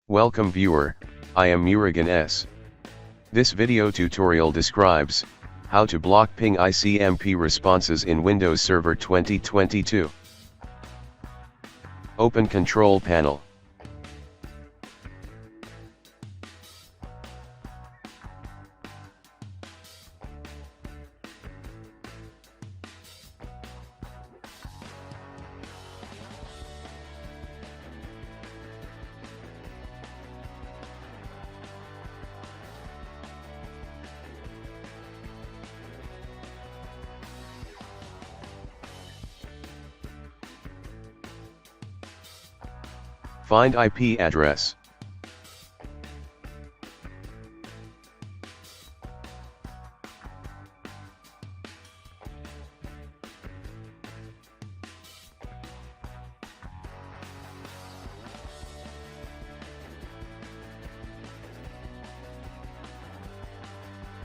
Welcome viewer, I am Murugan S. This video tutorial describes how to block ping ICMP responses in Windows Server 2022. Open Control Panel. Find IP address.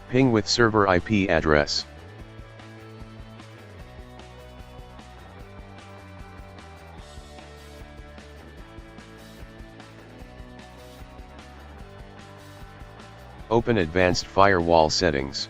Ping with server IP address. Open Advanced Firewall Settings.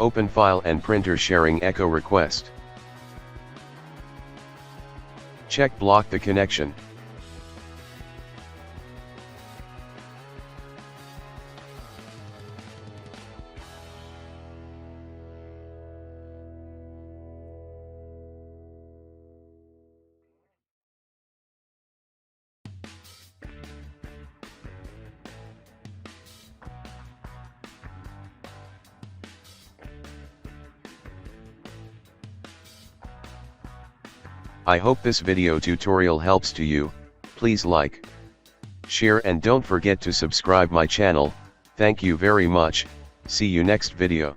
Open File and Printer Sharing Echo Request. Check Block the connection. I hope this video tutorial helps to you. Please like, share and don't forget to subscribe my channel. Thank you very much. See you next video.